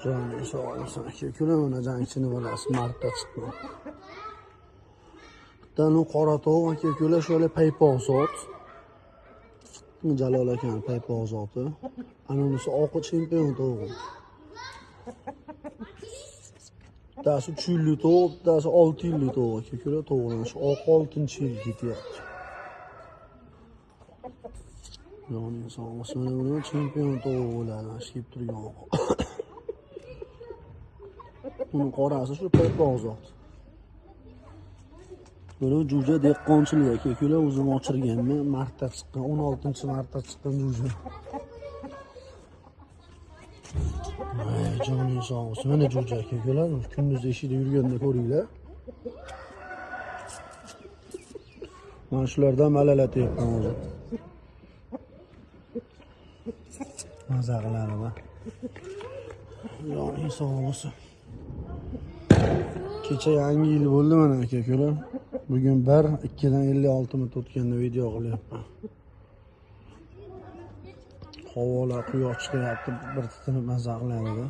Canım sağ olasın. Kökülemene can içini balası markta çıkma. Danu qora tovuq aka köle şöyle paypoq zot. Jalol ekan paypoq zoti. Anonisi oq chempion tovuq. Dasi chulli tovuq, dasi 6 yillik tovuq aka köle tovuqdan shu oq 6-yil ketyapti. Yo'q, sağ olasın. Mana chempion tovuq bo'ladi, shib turgan oq. Bunun qorasi shu paypoq zot. Böyle jo'ja dehqonchilik aka köle o'zim ochirganman, martda chiqqan, 16-martda chiqqan jo'ja. Ay jonim sog' bo'lsin. Mana jo'ja aka köle, kunduz eshikda yurganda ko'ringlar. Mana shulardan malalatyapman o'zim. Maza qiladimi? Jonim sog' bo'lsin. Kecha yangi yil bo'ldi mana aka köle. Bugün 2dan 56 minut o'tganda video qilyapman. Havolar quyosh chiqyapti, bir titinib maza qiladi.